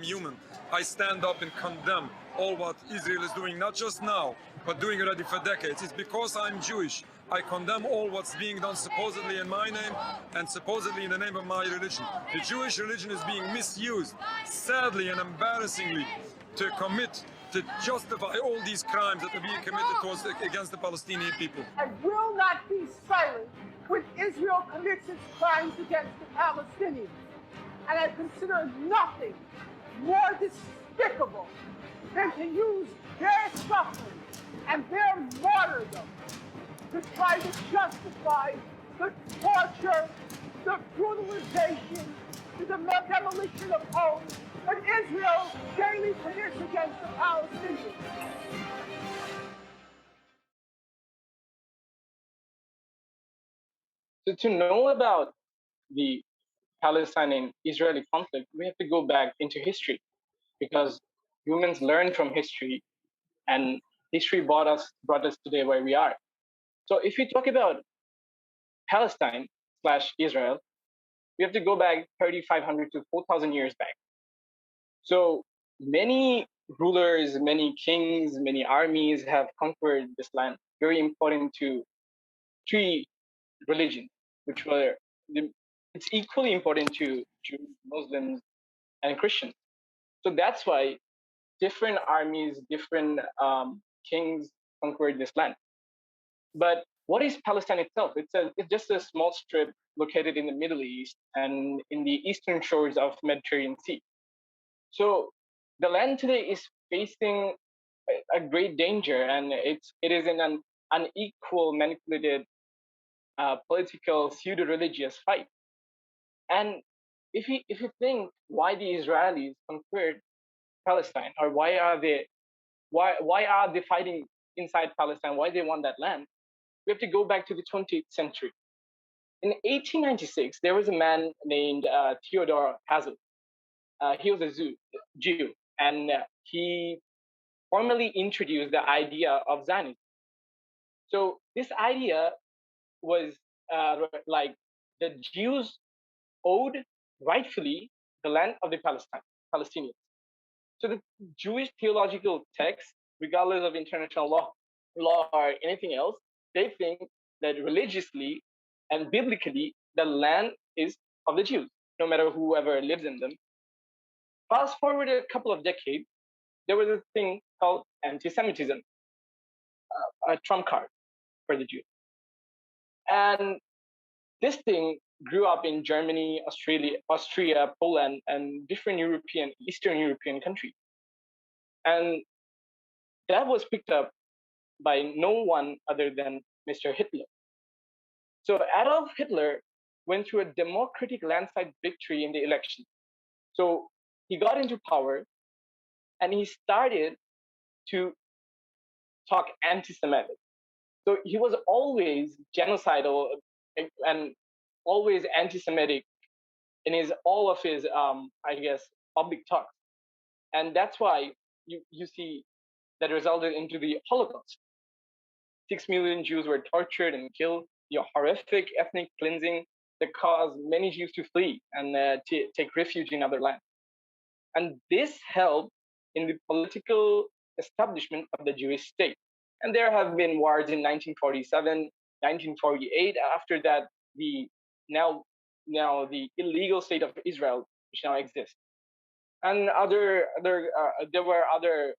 Human. I stand up and condemn all what Israel is doing, not just now, but doing already for decades. It's because I'm Jewish. I condemn all what's being done supposedly in my name and supposedly in the name of my religion. The Jewish religion is being misused, sadly and embarrassingly, to justify all these crimes that are being committed against the Palestinian people. I will not be silent when Israel commits its crimes against the Palestinians. And I consider nothing more despicable than to use their suffering and their martyrdom to try to justify the torture, the brutalization, the demolition of homes that Israel daily commits against the Palestinians. So to know about the Palestinian-Israeli conflict, we have to go back into history, because humans learn from history, and history brought us today where we are. So if we talk about Palestine/Israel, we have to go back 3,500 to 4,000 years back. So many rulers, many kings, many armies have conquered this land, very important to three religions, which were it's equally important to Jews, Muslims, and Christians. So that's why different armies, different kings conquered this land. But what is Palestine itself? It's just a small strip located in the Middle East and in the eastern shores of Mediterranean Sea. So the land today is facing a great danger, and it is in an unequal, manipulated political pseudo-religious fight. And if you think why the Israelis conquered Palestine, or why are they fighting inside Palestine, why they want that land, we have to go back to the 20th century. In 1896, there was a man named Theodor Herzl. He was a Jew, and he formally introduced the idea of Zionism. So this idea was like the Jews owed rightfully the land of the Palestinians. So the Jewish theological texts, regardless of international law or anything else, they think that religiously and biblically the land is of the Jews, no matter whoever lives in them. Fast forward a couple of decades, there was a thing called anti-Semitism, a trump card for the Jews. And this thing grew up in Germany, Austria, Poland, and different Eastern European countries. And that was picked up by no one other than Mr. Hitler. So Adolf Hitler went through a democratic landslide victory in the election. So he got into power, and he started to talk anti-Semitic. So he was always genocidal and always anti-Semitic in all of his, public talks. And that's why you see that resulted into the Holocaust. 6 million Jews were tortured and killed, the horrific ethnic cleansing that caused many Jews to flee and take refuge in other lands. And this helped in the political establishment of the Jewish state. And there have been wars in 1947, 1948. After that, now the illegal state of Israel, which now exists. And there were other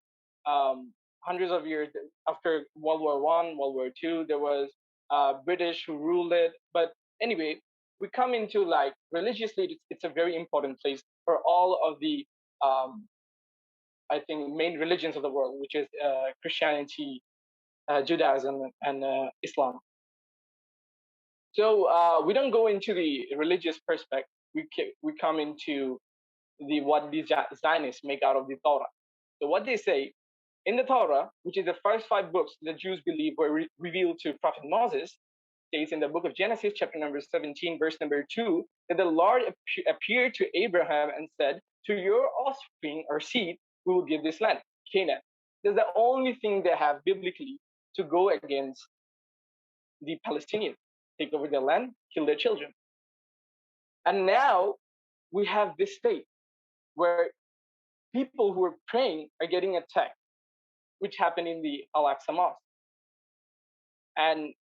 hundreds of years after World War I, World War II. There was British who ruled it. But anyway, we come into like religiously, it's a very important place for all of the I think main religions of the world, which is Christianity, Judaism, and Islam. So we don't go into the religious perspective. We come into what the Zionists make out of the Torah. So what they say in the Torah, which is the first 5 books the Jews believe were revealed to Prophet Moses, states in the book of Genesis, chapter number 17, verse number 2, that the Lord appeared to Abraham and said, to your offspring or seed, we will give this land, Canaan. That's the only thing they have biblically to go against the Palestinians, take over their land, kill their children. And now we have this state where people who are praying are getting attacked, which happened in the Al-Aqsa Mosque. And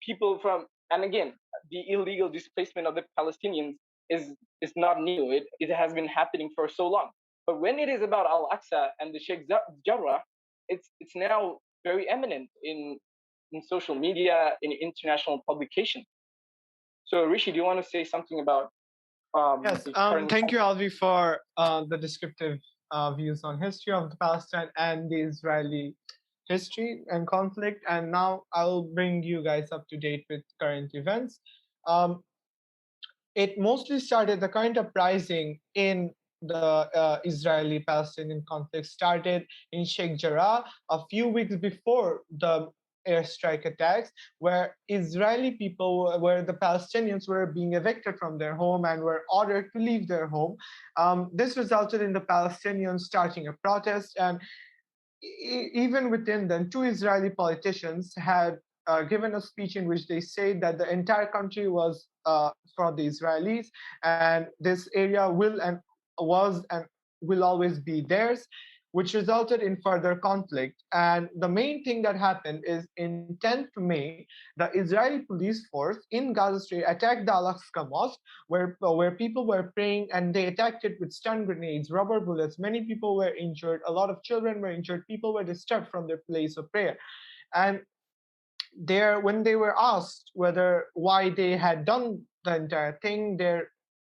people from, and again, the illegal displacement of the Palestinians is not new. It has been happening for so long. But when it is about Al-Aqsa and the Sheikh Jarrah, it's now very eminent in social media, in international publication. So Rishi, do you want to say something about Yes, the current thank you, Alvi, for the descriptive views on history of the Palestine and the Israeli history and conflict. And now I'll bring you guys up to date with current events. It mostly started, the current uprising in the Israeli-Palestinian conflict started in Sheikh Jarrah a few weeks before the airstrike attacks, where Israeli people, where the Palestinians were being evicted from their home and were ordered to leave their home. This resulted in the Palestinians starting a protest, and even within them, two Israeli politicians had given a speech in which they said that the entire country was for the Israelis, and this area will and was and will always be theirs, which resulted in further conflict. And the main thing that happened is in 10th May, the Israeli police force in Gaza Strip attacked the Al-Aqsa Mosque, where people were praying, and they attacked it with stun grenades, rubber bullets. Many people were injured. A lot of children were injured. People were disturbed from their place of prayer. And when they were asked why they had done the entire thing, their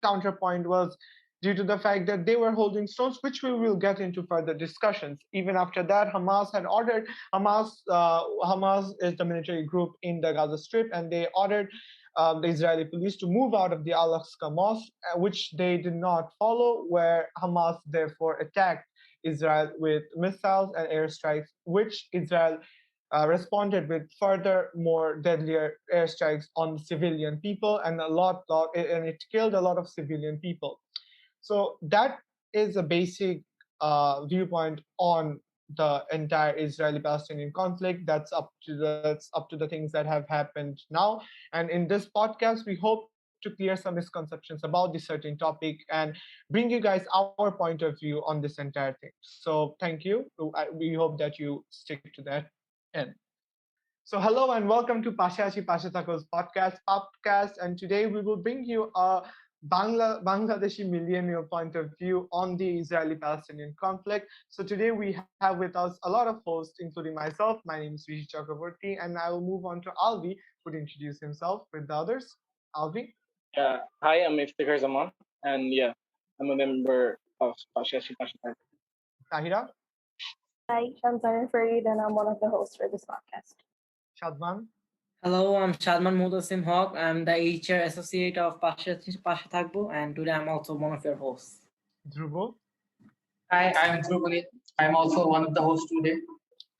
counterpoint was due to the fact that they were holding stones, which we will get into further discussions. Even after that, Hamas had ordered, Hamas is the military group in the Gaza Strip, and they ordered the Israeli police to move out of the Al-Aqsa Mosque, which they did not follow, where Hamas therefore attacked Israel with missiles and airstrikes, which Israel responded with further more deadlier airstrikes on civilian people, and it killed a lot of civilian people. So that is a basic viewpoint on the entire Israeli-Palestinian conflict. That's up to the things that have happened now. And in this podcast, we hope to clear some misconceptions about this certain topic and bring you guys our point of view on this entire thing. So thank you. We hope that you stick to that end. So hello and welcome to Pashe Thako's podcast, PAPTCAST, and today we will bring you a Bangladeshi millennial point of view on the Israeli-Palestinian conflict. So today we have with us a lot of hosts, including myself. My name is Rishi Chakraborty, and I will move on to Alvi, who will introduce himself with the others. Alvi? Hi, I'm Iftikhar Zaman, and I'm a member of Pashe Thako. Tahira? Hi, I'm Zarin Farid, and I'm one of the hosts for this podcast. Shadman? Hello, I'm Shadman Mudasim Haq. I'm the HR Associate of Pashe Thako, and today I'm also one of your hosts. Dhruvo? Hi, I'm Dhruv. I'm also one of the hosts today.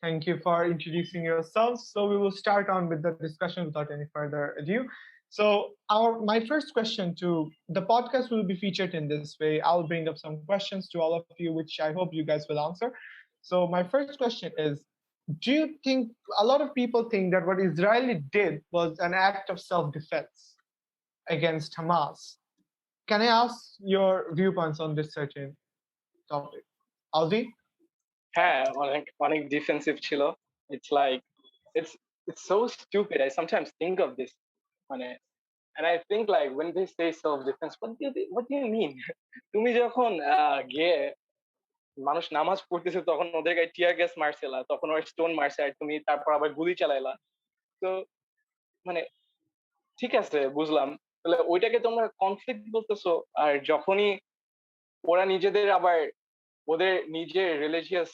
Thank you for introducing yourselves. So we will start on with the discussion without any further ado. So my first question to the podcast will be featured in this way. I'll bring up some questions to all of you, which I hope you guys will answer. So my first question is, do you think, a lot of people think that what Israeli did was an act of self-defense against Hamas? Can I ask your viewpoints on this certain topic? Alvi? অনেক defensive ছিল. It's like it's so stupid. I sometimes think of this, and I think like when they say self-defense, what do you mean? তুমি যখন গিয়ে মানুষ নামাজ পড়তেছে তখন ওদের গায়ে টিয়ার গ্যাস মারছিলা, তখন ওর স্টোন মারছে, আর তুমি তারপর আবার গুলি চালাইলা। তো ঠিক আছে, বুঝলাম, তাহলে ওইটাকে তোমরা কনফ্লিক্ট বলতেছো। আর যখনই ওরা নিজেদের আবার ওদের নিজের রিলিজিয়াস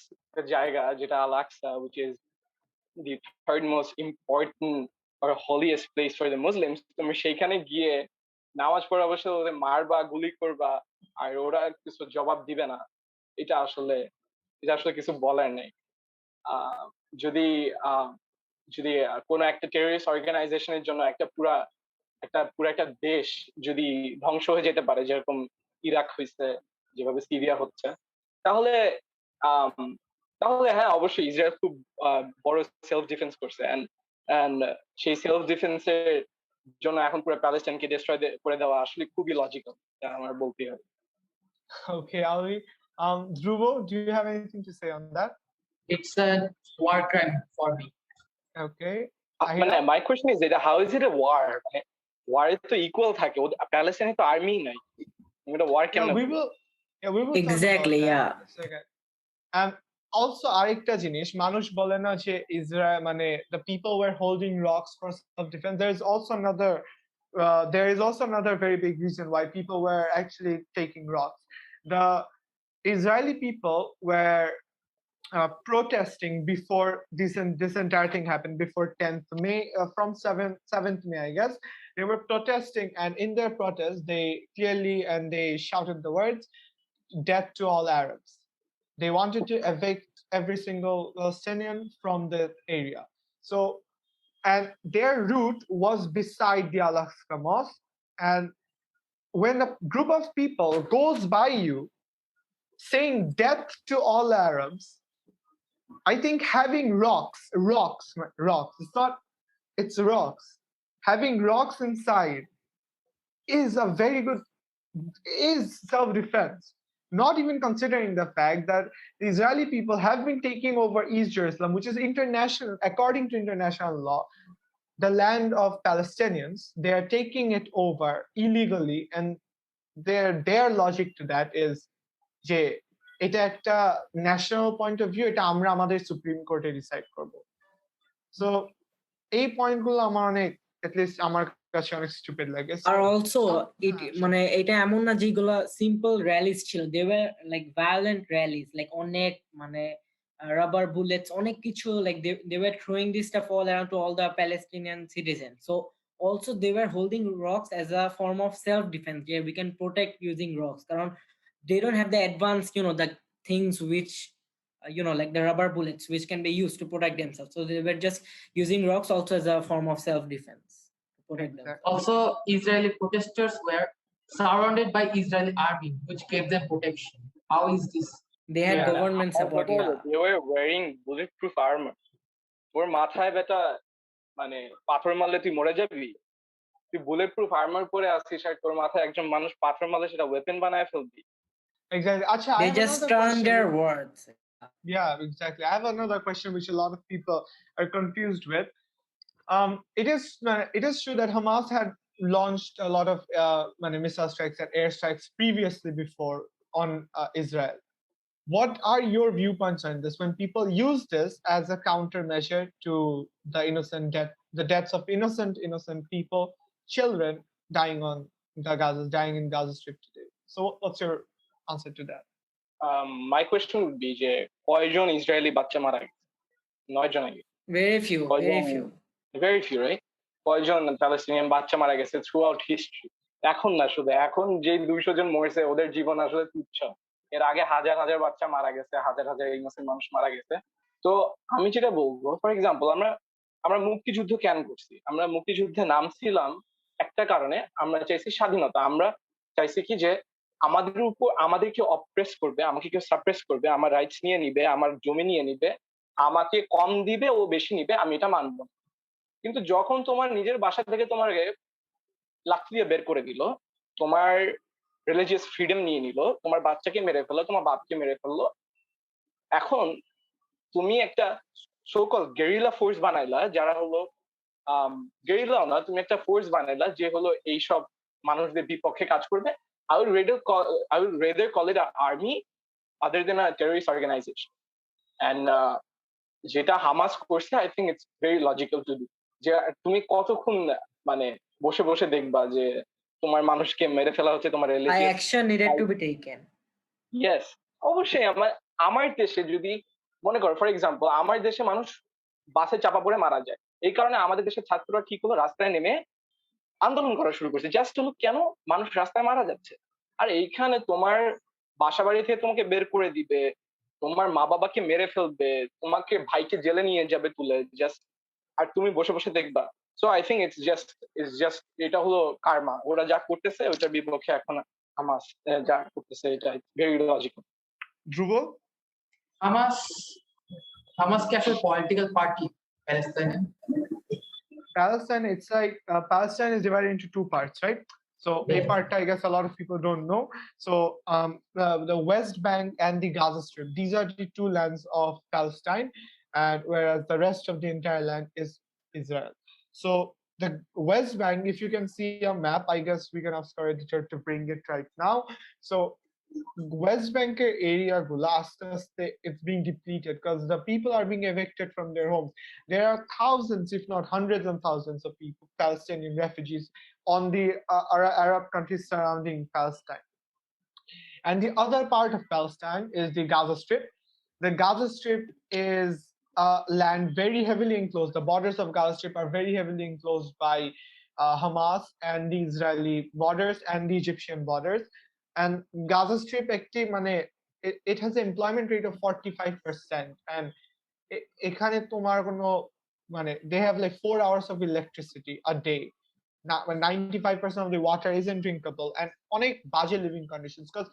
জায়গা, যেটা Al Aqsa, which is the third most important or holiest place for the Muslims, তুমি সেইখানে গিয়ে নামাজ পড়া অবশ্য ওদের মারবা, গুলি করবা, আর ওরা কিছু জবাব দিবে না, এটা আসলে কিছু বলার নেই। যদি যদি কোনো একটা টেররিস্ট অর্গানাইজেশনের জন্য একটা পুরো একটা দেশ যদি ধ্বংস হয়ে যেতে পারে, যেরকম ইরাক হয়েছে, যেভাবে সিরিয়া হচ্ছে, তাহলে আম, তাহলে হ্যাঁ, অবশ্যই ইসরায়েল খুব বড় সেলফ ডিফেন্স করছে, এন্ড সেই সেলফ ডিফেন্সের জন্য এখন পুরো প্যালেস্টাইনকে ডিস্ট্রয় করে দেওয়া আসলে খুবই লজিক্যাল, আমার বলতে হবে। Okay, Ali. Dhruvo, do you have anything to say on that? It's a war crime for me. Okay. মানে Ahira? মাই কোয়েশ্চন ইজ এটা, how is it a war? মানে ওয়ারে তো ইকুয়াল থাকে, প্যালেস্টাইনে তো আর্মি নাই, এটা ওয়ার Yeah, কেমন? we will. Yeah, we will talk about Exactly, that yeah. in a second. And also আরেকটা জিনিস, মানুষ বলে না যে ইসরায়েল মানে the people were holding rocks for self defense. There is also another very big reason why people were actually taking rocks. The Israeli people were protesting before this entire thing happened, before 10th May, from 7th May, I guess. They were protesting, and in their protest, they clearly and they shouted the words, "Death to all Arabs." They wanted to evict every single Palestinian from the area. So, and their route was beside the Al-Aqsa Mosque. And when a group of people goes by you saying death to all Arabs, I think having rocks, it's rocks. Having rocks inside is a very good, is self-defense. Not even considering the fact that the Israeli people have been taking over East Jerusalem, which is international, according to international law, the land of Palestinians. They are taking it over illegally, and their logic to that is যে এটা একটা national point of view, এটা আমরা আমাদের supreme কোর্টে decide করব। So এই পয়েন্টগুলো আমার অনেক, এটলিস্ট আমার কাছে অনেক স্টুপিড লাগে। আর অলসো মানে এটা এমন না যেগুলো সিম্পল র্যালিজ ছিল, they were like violent rallies, like অনেক মানে রাবার বুলেটস, অনেক কিছু, like they were throwing this stuff all around to all the Palestinian citizen. So also they were holding rocks as a form of self defense. Yeah, we can protect using rocks, karon they don't have the advanced, the things which like the rubber bullets which can be used to protect themselves. So they were just using rocks also as a form of self defense to protect them. Also, Israeli protesters were surrounded by Israeli army, which gave them protection. How is this? They had government support. Yeah, they were wearing bulletproof armor. তোর মাথায় বেটা মানে পাথর মারলে তুই মরে যাবি, তুই বুলেটপ্রুফ আর্মার পরে আসছিস আর তোর মাথায় একজন মানুষ পাথর মারলে সেটা ওয়েপন বানায় ফেলবি। Exactly. Acha, they just turn their words. Yeah, exactly. I have another question which a lot of people are confused with. It is true that Hamas had launched a lot of missile strikes and air strikes previously before on Israel. What are your viewpoints on this when people use this as a countermeasure to the deaths of innocent people, children dying in Gaza Strip today? So what's your answer to that? My question would be যে কয়জন Israeli বাচ্চা মারা গেছে? 9 জন আগে। Very few, right? কয়জন Palestinian বাচ্চা মারা গেছে থ্রুআউট হিস্ট্রি? এখন না, শুধু এখন যে 200 জন মরেছে ওদের জীবন আসলে তুচ্ছ। এর আগে হাজার হাজার বাচ্চা মারা গেছে, হাজার হাজার ইনোসেন্ট মানুষ মারা গেছে। তো আমি যেটা বলবো, ফর এক্সাম্পল, আমরা মুক্তিযুদ্ধ কেন করছি? আমরা মুক্তিযুদ্ধে নামছিলাম একটা কারণে, আমরা চাইছি স্বাধীনতা। আমরা চাইছি কি যে আমাদেরকে অপ্রেস করবে, আমাকে কেউ সাপ্রেস করবে, আমার রাইটস নিয়ে নিবে, আমার জমি নিয়ে নিবে, আমাকে কম দিবে ও বেশি নিবে, আমি এটা মানবো। কিন্তু যখন তোমার নিজের বাসা থেকে তোমাকে লাঠি দিয়ে বের করে দিল, তোমার রিলিজিয়াস ফ্রিডম নিয়ে নিল, তোমার বাচ্চাকে মেরে ফেললো, তোমার বাপকে মেরে ফেললো, এখন তুমি একটা সো-কল গেরিলা ফোর্স বানাইলা, যারা হলো গেরিলাও না, তুমি একটা ফোর্স বানাইলা যে হলো এইসব মানুষদের বিপক্ষে কাজ করবে। I would rather call it an army other than a terrorist organization. And যেটা হামাস করছে, I think it's very logical to do. যে তুমি কতক্ষণ মানে বসে বসে দেখবা যে তোমার মানুষকে মেরে ফেলা হচ্ছে, তোমার action needed to be taken. Yes, অবশ্যই। আমার দেশে যদি মনে করো, ফর এক্সাম্পল, আমার দেশে মানুষ বাসে চাপা পড়ে মারা যায়, এই কারণে আমাদের দেশের ছাত্ররা কি হলো, রাস্তায় নেমে আন্দোলন করা শুরু করছে, জাস্ট হলো কেন মানুষ রাস্তায় মারা যাচ্ছে। আর এইখানে তোমার বাসা বাড়ি থেকে তোমাকে বের করে দিবে, তোমার মা বাবাকে মেরে ফেলবে, তোমাকে ভাইকে জেলে নিয়ে যাবে তুলে, জাস্ট আর তুমি বসে বসে দেখবা। So I think it's just এটা হলো কার্মা, ওরা যা করতেছে ওটার বিপক্ষে এখন হামাস যা করতেছে, এটা very logical. Dhruv? Hamas Hamas কি আসলে পলিটিক্যাল পার্টি প্যালেস্টাইনে? Palestine, it's like Palestine is divided into two parts, right? So a part, I guess a lot of people don't know. So the West Bank and the Gaza Strip, these are the two lands of Palestine, and whereas the rest of the entire land is Israel. So the West Bank, if you can see a map, I guess we can ask our editor to bring it right now. So West Bank area gula it's being depleted because the people are being evicted from their homes. There are thousands, if not hundreds and thousands of people, Palestinian refugees on the Arab countries surrounding Palestine. And the other part of Palestine is the Gaza Strip. The Gaza Strip is land very heavily enclosed. The borders of Gaza Strip are very heavily enclosed by Hamas and the Israeli borders and the Egyptian borders. And Gaza Strip actually, it has an employment rate of 45%. And এখানে তোমার কোনো they have like 4 hours of electricity a day. Not 95% of the water isn't drinkable, and অনেক বাজে living conditions because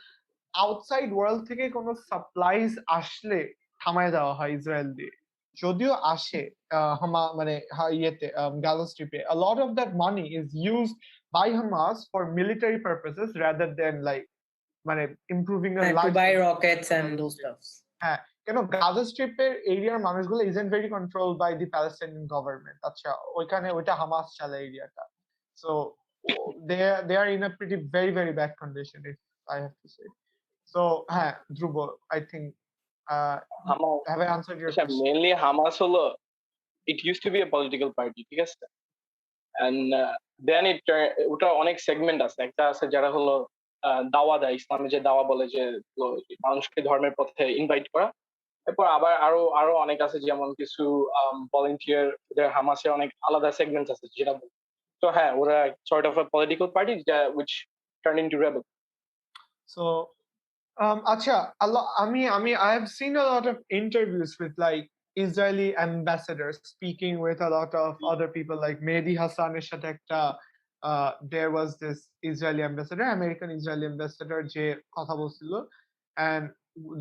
outside world থেকে কোনো supplies আসলে থামায় দেওয়া হয় ইসরায়েল দিয়ে। যদিও আসে Gaza Strip, a lot of that money is used by Hamas for military purposes rather than like improving the lives to buy rockets and those stuff. হ্যাঁ, কেন Gaza Strip এর এরিয়ার মানুষগুলো isn't very controlled by the Palestinian government. আচ্ছা, ওইখানে ওইটা Hamas চালায় এরিয়াটা। So they are in a pretty very bad condition, if I have to say. So হ্যাঁ, ধ্রুব, I think have I answered your question? Mainly Hamas হলো, it used to be a political party, ঠিক আছে? And then ওটা অনেক segment আছে, একটা আছে যারা হলো দাওয়া দেয়, ইসলামে যে দাওয়া বলে যে মানুষকে ধর্মের পথে ইনভাইট করা। এরপর আবার আরো অনেক আছে, যেমন কিছু ভলান্টিয়ার, হামাসের অনেক আলাদা সেগমেন্ট আছে যেটা। তো হ্যাঁ, ওরা sort of a political party which turned into rebel. So acha, I have seen a lot of interviews with like Israeli ambassadors speaking with a lot of other people, like Mehdi Hassaner সাথে একটা there was this Israeli ambassador, American Israeli ambassador যে কথা বলছিল, and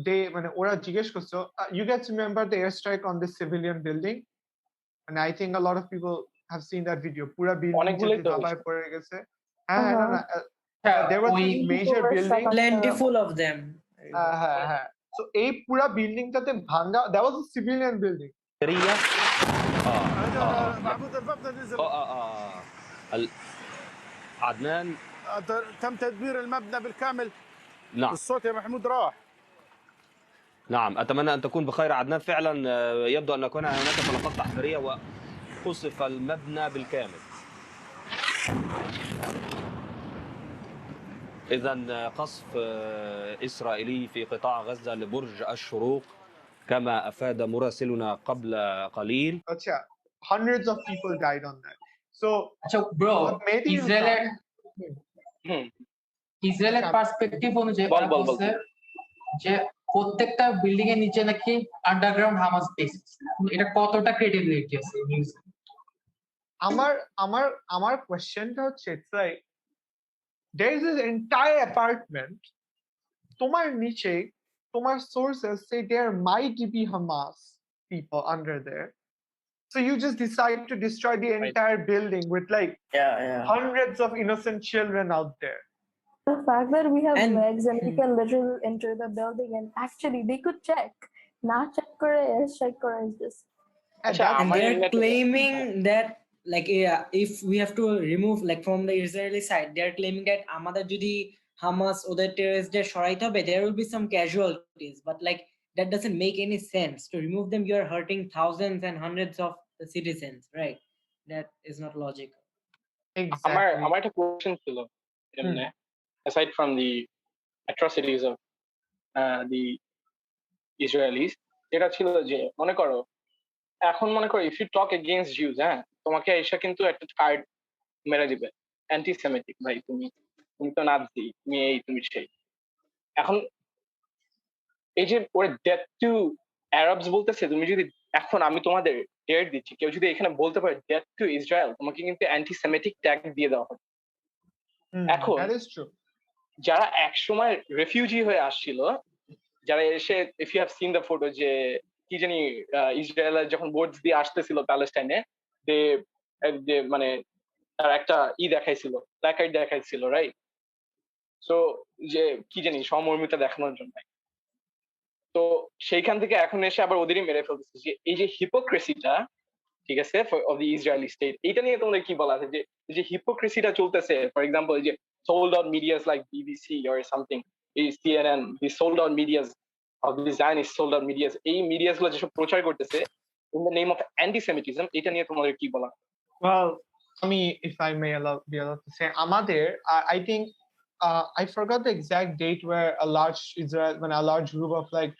they ওরা জিজ্ঞেস করছো, you guys remember the airstrike on this civilian building? And I think a lot of people have seen that video. পুরা building ধাবায় পড়ে গেছে। হ্যাঁ, there was this major building, plentiful of them. হ্যাঁ, so এই পুরা বিল্ডিংটাতে ভাঙা, that was a civilian building. عدنان، تم تدمير المبنى بالكامل. نعم الصوت يا محمود راح. نعم، أتمنى أن تكون بخير عدنان. فعلا يبدو أن يكون هناك طلقات تحذيرية وقصف المبنى بالكامل. إذا قصف إسرائيلي في قطاع غزة لبرج الشروق كما أفاد مراسلنا قبل قليل. Hundreds of people died on that. So bro, ইসরায়েলের perspective অনুযায়ী বলছে যে প্রত্যেকটা বিল্ডিং এর নিচে নাকি আন্ডারগ্রাউন্ড হামাস বেস। এটা কতটা ক্রেডিবিলিটি আছে নিউজ? আমার কোশ্চেনটা হচ্ছে, it's like there is this entire apartment, তোমার নিচে তোমার sources say there might be Hamas people under there, so you just decide to destroy the entire building with like hundreds of innocent children out there. The fact that we have legs and we can literally enter the building and actually they could check. Not check kore, airstrike kore is just. And they're claiming that like if we have to remove like from the Israeli side, they're claiming that আমাদের যদি Hamas ওদের terroristদের সরাইতে হবে, there will be some casualties, but like that doesn't make any sense. To remove them, you are hurting thousands and hundreds of the citizens, right? That is not logical. Exactly. আমার একটা question ছিল, aside from the atrocities of the Israelis, এটা ছিল যে মনে করো if you talk against Jews, তোমাকে এসে কিন্তু একটা কার্ড মেরে দিবে, অ্যান্টিসেমিটিক, ভাই তুমি তো নাজি, তুমি এই তুমি সেই। এখন এই যে ওর ডেথ টু আরবস বলতেছে তুমি যদি এখন আমি তোমাদের ডেট দিচ্ছি, কেউ যদি এখানে বলতে পারে ডেথ টু ইসরায়েল, তোমাকে কিন্তু অ্যান্টিসেমেটিক ট্যাগ দিয়ে দেওয়া হবে। এখন যারা একসময় রেফিউজি হয়ে আসছিল, যারা এসে if you have seen the photo, যে কি জানি ইসরায়েলের যখন বোর্ডস দিয়ে আসতেছিল প্যালেস্টাইনে, মানে তার একটা দেখাইছিল, প্ল্যাকার্ড দেখাইছিল, রাইট? সো যে কি জানি সমমর্মিতা দেখানোর জন্য। তো সেইখান থেকে এখন এসে আবার ওদেরই মেরে ফেলতেছে। যে এই যে হিপোক্রেসিটা, ঠিক আছে, অফ দি ইসরায়েলি স্টেট, এটা নিয়ে তোমাদের কি বলা আছে? যে এই যে হিপোক্রেসিটা চলতেছে, ফর এক্সাম্পল এই যে sold out medias like BBC or something, এই CNN, the sold out medias of the Zionist sold out medias, এই মিডিয়াস গুলো যেসব প্রচার করতেছে in the name of anti-Semitism, এটা নিয়ে তোমাদের কি বলা? Well, I mean, if I may be allowed to say, Amadir, I think I forgot the exact date where when a large group of like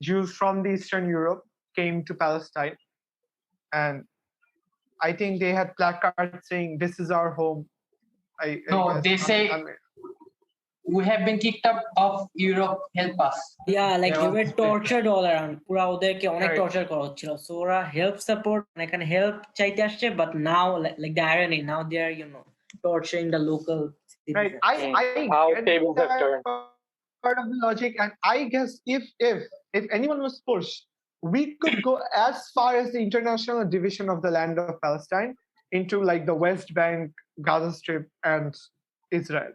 Jews from the Eastern Europe came to Palestine, and I think they had placards saying "This is our home." They say we have been kicked out of Europe. Help us. Yeah, like they were tortured all around. পুরা ওদেরকে অনেক torture করা হচ্ছিল। So ওরা help support, এখানে help চাইতে আসছে, but now like the irony, now they are torturing the local citizens. Right. I tables have turned. Part of the logic, and I guess if anyone was pushed, we could go as far as the international division of the land of Palestine into like the West Bank, Gaza Strip, and Israel.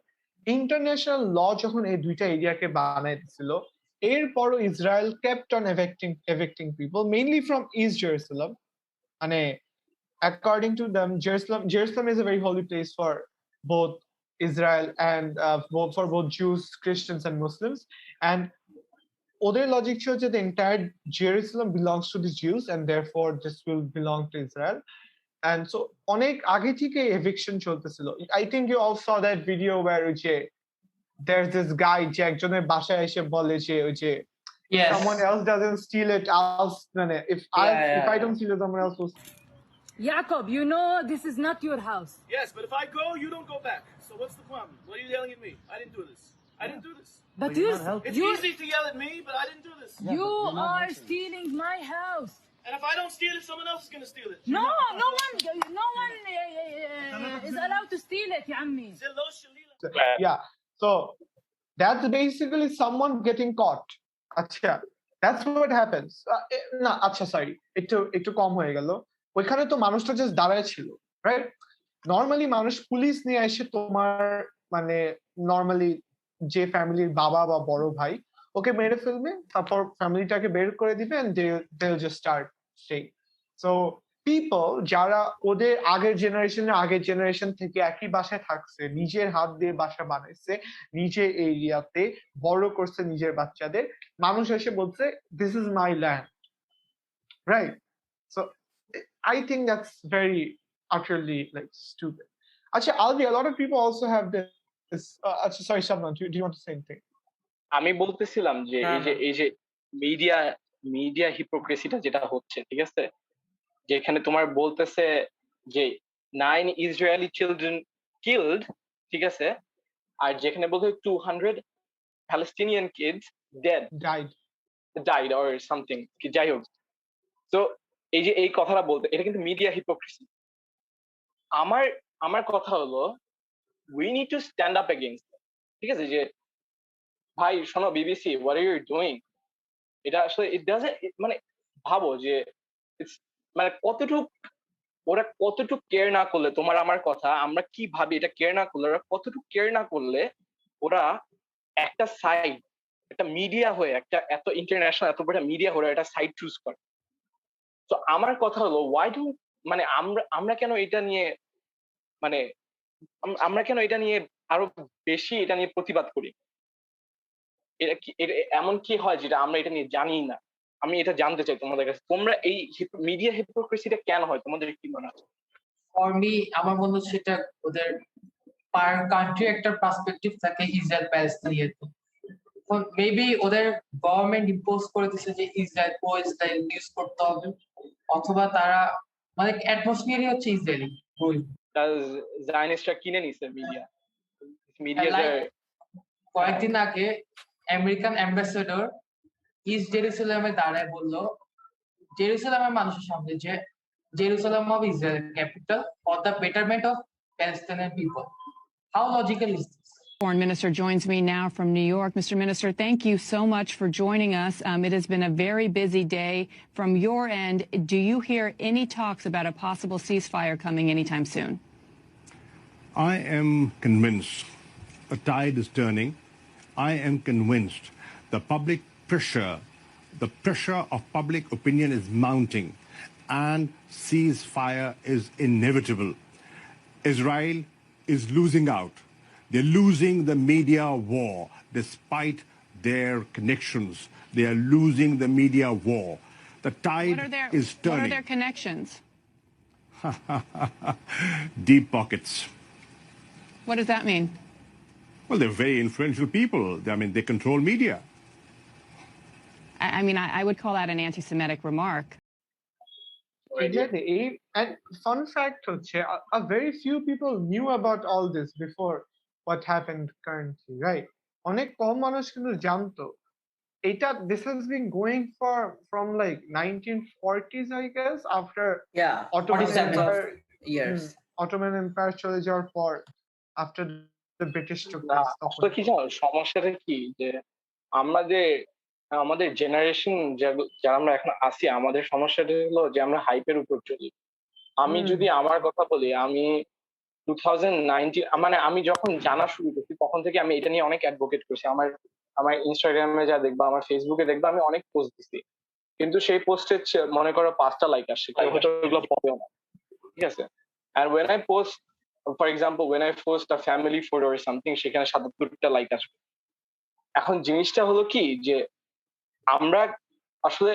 International law যখন এই দুইটা এরিয়াকে বানাই দিছিল, এরপরও Israel kept on evicting people, mainly from East Jerusalem. মানে according to them, Jerusalem is a very holy place for both Israel and for both Jews, Christians, and Muslims. And other logic shows that the entire Jerusalem belongs to the Jews, and therefore this will belong to Israel. And so অনেক আগে থেকে eviction চলতেছিল. I think you all saw that video where there's this guy যে একজনের বাসায় এসে বলে যে someone else doesn't steal it, if I don't steal it, someone else will. Jacob, you know this is not your house. Yes, but if I go, you don't go back. So what's the problem? What are you yelling at me? I didn't do this. I didn't do this. But it's easy to yell at me, but I didn't do this. You are stealing my house. And if I don't steal it, someone else is going to steal it. No one is allowed to steal it, Yammi. Yeah. So that's basically someone getting caught. Acha. That's what happens. না আচ্ছা sorry, একটু কম হয়ে গেল। ওইখানে তো মানুষটা just দাঁড়ায় ছিল, রাইট? নর্মালি মানুষ পুলিশ নিয়ে এসে তোমার মানে নর্মালি যে ফ্যামিলির বাবা বা বড় ভাই ওকে মেরে ফেলবে, তারপর ফ্যামিলিটাকে বের করে দিবে, and they'll just start staying. So people যারা ওদের আগের জেনারেশন থেকে একই বাসায় থাকছে, নিজের হাত দিয়ে বাসা বানাইছে, নিজের এরিয়াতে বড় করছে নিজের বাচ্চাদের, মানুষ এসে বলছে this is my land, right? So I think that's very utterly like stupid. Actually, Alvi, a lot of people also have this. Sorry, Shabnam, do you want to say anything? আমি বলতেছিলাম যে এই যে মিডিয়া হিপোক্রেসিটা যেটা হচ্ছে, ঠিক আছে, যেখানে তোমার বলতেছে যে 9 Israeli children killed, ঠিক আছে, আর যেখানে বলতে 200 Palestinian kids died or something, কি যাই হোক। তো এই যে এই কথাটা বলতে, এটা কিন্তু মিডিয়া হিপোক্রেসি। আমার কথা হলো we need to stand up against it, ঠিক আছে, যে ভাই শোনো BBC, what are you doing? এটা আসলে it doesn't, মানে ভাবো যে মানে ওরা কতটুকু কেয়ার না করলে তোমার আমার কথা, আমরা কি ভাবি এটা কেয়ার না করলে, ওরা কতটুকু কেয়ার না করলে ওরা একটা সাইড, একটা মিডিয়া হয়ে, একটা এত ইন্টারন্যাশনাল এত বড় মিডিয়া হয়ে একটা সাইড চুজ করে। তো আমার কথা হলো ওয়াই ডু, মানে আমরা কেন এটা নিয়ে, মানে আমরা কেন এটা নিয়ে আরো বেশি এটা নিয়ে প্রতিবাদ করি? এটা কি এমন কি হয় যেটা আমরা এটা নিয়ে জানি না? আমি এটা জানতে চাই তোমাদের কাছে, তোমরা এই মিডিয়া হিপোক্রেসিটা কেন হয়, তোমাদের কি মনে হয়? ফর মি, আমার মনে হয় সেটা ওদের পার কান্ট্রি একটা পার্সপেক্টিভ থাকে ইসরায়েল প্যালেস্টাইন। মেবি ওদের গভর্নমেন্ট ইম্পোজ করে দিচ্ছে যে ইসরায়েল নিউজ করতে হবে, অথবা তারা মানে অ্যাটমসফিয়ারই হচ্ছে ইসরায়েলি। জায়নিস্টরা কিনে নিছে মিডিয়া। কয়েকদিন আগে আমেরিকান অ্যাম্বাসেডর ইস্ট জেরুসালেমে দাঁড়ায় বললো জেরুসালেমের মানুষের সামনে যে Jerusalem of Israel capital for the betterment of Palestinian people. How logical is this? Foreign Minister joins me now from New York. Mr. Minister, thank you so much for joining us. It has been a very busy day. From your end, do you hear any talks about a possible ceasefire coming anytime soon? I am convinced the tide is turning. I am convinced the pressure of public opinion is mounting, and ceasefire is inevitable. Israel is losing out. They're losing the media war despite their connections. They are losing the media war. The tide is turning. What are their connections? Deep pockets. What does that mean? Well, they're very influential people. I mean, they control media. I would call that an anti-Semitic remark. Exactly. And fun fact, a very few people knew about all this before what happened currently, right? অনেক কম মানুষ কিন্তু জানতো। This has been going from like 1940s, I guess, after Ottoman Empire years. Ottoman Empire চলে যাওয়ার পর, after the British took না this. আসলে কি জানো সমস্যাটা কি যে আমাদের জেনারেশন যারা আমরা এখন আছি আমাদের সমস্যাটা হলো যে আমরা হাইপের উপর চলি। আমি যদি আমার কথা বলি, আমি 2019 মানে আমি যখন জানা শুরু করছি তখন থেকে আমি এটা নিয়ে অনেক অ্যাডভোকেট করছি। আমার ইনস্টাগ্রামে যা দেখবা, আমার ফেসবুকে দেখবা, আমি অনেক পোস্ট দিছি, কিন্তু সেই পোস্টে মনে করো 5টা লাইক আসছে, কেউ হয়তো ওগুলো পড়েও না, ঠিক আছে? And when I post, for example, when I post a family photo or something, সেখানে 77টা লাইক আসবে। এখন জিনিসটা হলো কি যে আমরা আসলে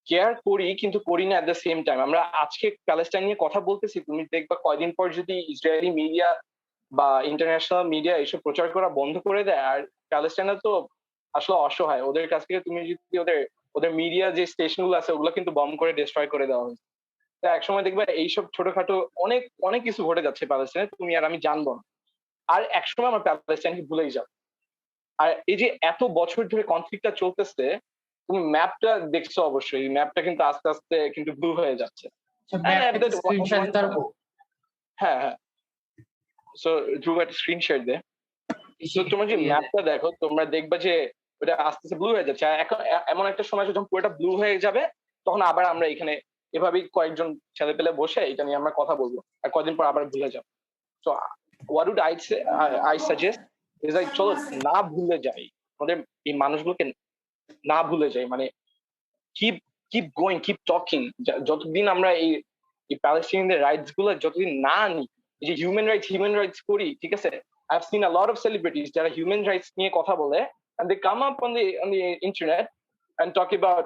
কেয়ার করি কিন্তু করি না এট দ্য সেম টাইম। আমরা আজকে প্যালেস্টাইন নিয়ে কথা বলতেছি, তুমি দেখবা কয়দিন পর যদি ইসরায়েলি মিডিয়া বা ইন্টারন্যাশনাল মিডিয়া এসব প্রচার করা বন্ধ করে দেয়, আর প্যালেস্টাইনরা তো আসলে অসহায়, ওদের কাছ থেকে তুমি যদি ওদের মিডিয়া যে স্টেশনগুলো আছে ওগুলো কিন্তু বম্ব করে ডিস্ট্রয় করে দেওয়া হয়েছে। তো একসময় দেখবা এইসব ছোটখাটো অনেক অনেক কিছু ঘটে যাচ্ছে প্যালেস্টাইনে, তুমি আর আমি জানবো না, আর একসময় আমরা প্যালেস্টাইনকে ভুলেই যাবো। আর এই যে এত বছর ধরে কনফ্লিক্টটা চলতেছে, তুমি ম্যাপটা দেখছো অবশ্যই, এই ম্যাপটা কিন্তু আস্তে আস্তে কিন্তু ব্লু হয়ে যাচ্ছে। হ্যাঁ হ্যাঁ, সো ধ্রুব একটা স্ক্রিন শেয়ার দে। সো তোমরা যে ম্যাপটা দেখো, তোমরা দেখবা যে ওটা আস্তে আস্তে ব্লু হয়ে যাচ্ছে। এখন এমন একটা সময় যখন পুরোটা ব্লু হয়ে যাবে, তখন আবার আমরা এখানে এভাবেই কয়েকজন ছেলে পেলে বসে এটা নিয়ে আমরা কথা বলবো, আর কয়েকদিন পর আবার ভুলে যাবো। So what would I suggest is like, চলো না ভুলে যাই, আমাদের এই মানুষগুলোকে না ভুলে যাই, মানে কিপ গোয়িং, কিপ টকিং। যতদিন আমরা এই প্যালেস্টিনিয়ানদের রাইটস গুলো যতদিন না নিই, এই যে হিউম্যান রাইটস করি, ঠিক আছে? I have seen a lot of celebrities যারা হিউম্যান রাইটস নিয়ে কথা বলে, and they come up on the internet and talk about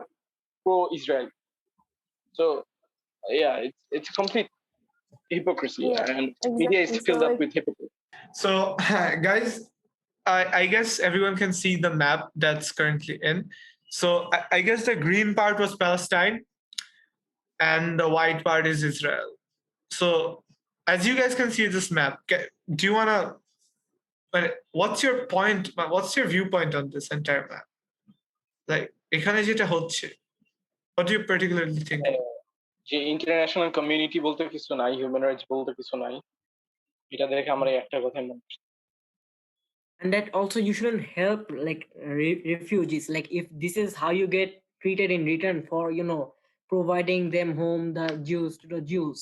pro-Israel. So yeah, it's complete hypocrisy, and media is filled up with hypocrisy. So guys, I guess everyone can see the map that's currently in. So I guess the green part was Palestine and the white part is Israel. So as you guys can see this map, do you want to, what's your point, what's your viewpoint on this entire map? Like এখানে যেটা হচ্ছে, what do you particularly think? যে international community বলতে কিছু নাই, human rights বলতে কিছু নাই, এটা দেখে আমরা একটা কথাই মনে করি। And that also you shouldn't help like refugees, like if this is how you get treated in return for providing them home, the Jews to the Jews,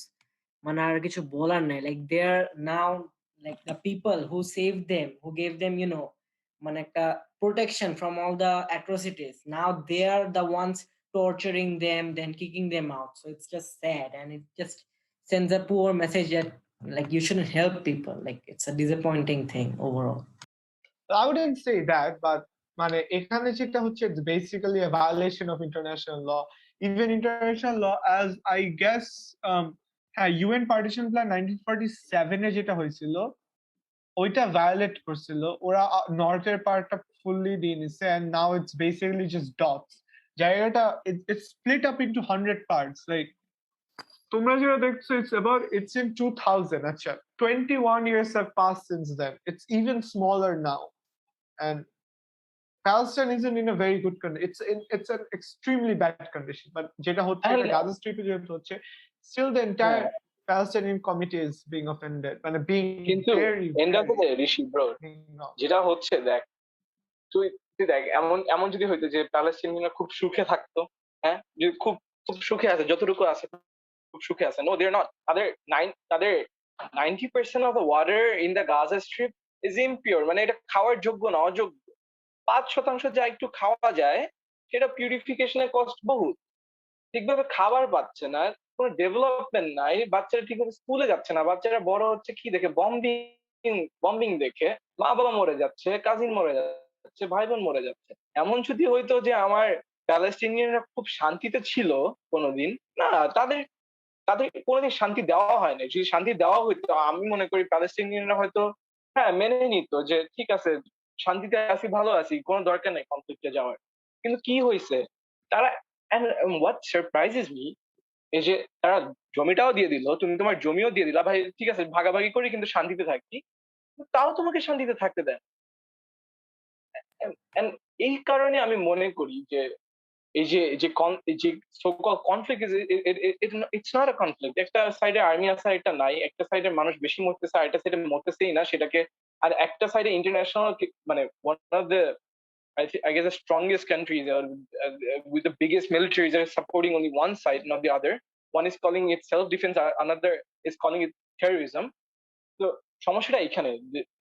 মানে আর কিছু বলার নাই। Like they are now like the people who saved them, who gave them মানে একটা protection from all the atrocities, now they are the ones torturing them, then kicking them out. So it's just sad, and it just sends a poor message that like you shouldn't help people. Like it's a disappointing thing overall. I wouldn't say that, but মানে এখানে যেটা হচ্ছে, it's basically a violation of international law. Even international law, as I guess হ্যাঁ, UN partition plan 1947 এ যেটা হয়েছিল ওইটা violet করছিল, ওরা নর্থের পার্টটা ফুললি দিয়ে নিছে, and now it's basically just dots. জায়গাটা it's split up into 100 parts. Like তোমরা যেটা দেখছো, it's in 2000. আচ্ছা, 21 years have passed since then. It's even smaller now. And Palestine isn't in a very good condition. It's an extremely bad condition. But যেটা হচ্ছে এটা Gaza Strip যেহেতু হচ্ছে, still the entire Palestinian committee is being offended. মানে being কিন্তু end of the day, Rishi bro, যেটা হচ্ছে দেখ, তুই তুই দেখ, এমন যদি হইতো যে প্যালেস্টিনিয়ানরা খুব সুখে থাকতো, হ্যাঁ, যদি খুব খুব সুখে আছে, যতটুকু আছে খুব সুখে আছে, no they're not. তাদের 90% of the water in the Gaza Strip is impure, মানে এটা খাওয়ার যোগ্য না, অযোগ্য। 5% যা একটু খাওয়া যায় সেটা পিউরিফিকেশনের কস্ট বহুত। ঠিকভাবে খাবার পাচ্ছে না, কোনো ডেভেলপমেন্ট নাই, বাচ্চারা ঠিকভাবে স্কুলে যাচ্ছে না, বাচ্চারা বড় হচ্ছে কি দেখে? বম্বিং দেখে। মা বাবা মরে যাচ্ছে, কাজিন মরে যাচ্ছে, ভাই বোন মরে যাচ্ছে। এমন যদি হইতো যে আমার প্যালেস্টিনিয়ানরা খুব শান্তিতে ছিল কোনোদিন, না, তাদের তাদের কোনোদিন শান্তি দেওয়া হয় না। যদি শান্তি দেওয়া হইতো, আমি মনে করি প্যালেস্টিনিয়ানরা হয়তো হ্যাঁ মেনে নিত যে ঠিক আছে, শান্তিতে আছি, ভালো আছি, কোনো দরকার নেই কনফ্লিক্টে যাওয়ার। কিন্তু কি হয়েছে, তারা, and what surprises me, এই যে তারা জমিটাও দিয়ে দিল, তুমি তোমার জমিও দিয়ে দিলা, ভাই ঠিক আছে ভাগাভাগি করি কিন্তু শান্তিতে থাকি, তাও তোমাকে শান্তিতে থাকতে দেয়। And এই কারণে আমি মনে করি যে এই যে so-called conflict is it's not a conflict. একটা সাইডে আর্মি আছে, একটা নাই, একটা সাইডে মানুষ বেশি মরতেছে, আর একটা সাইডে মরতেছেই না, সেটাকে, আর একটা সাইডে ইন্টারন্যাশনাল মানে one of the I guess the strongest countries with the biggest militaries are supporting only one side, not the other. One is calling it self-defense, another is calling it terrorism. So সমস্যাটা এখানে,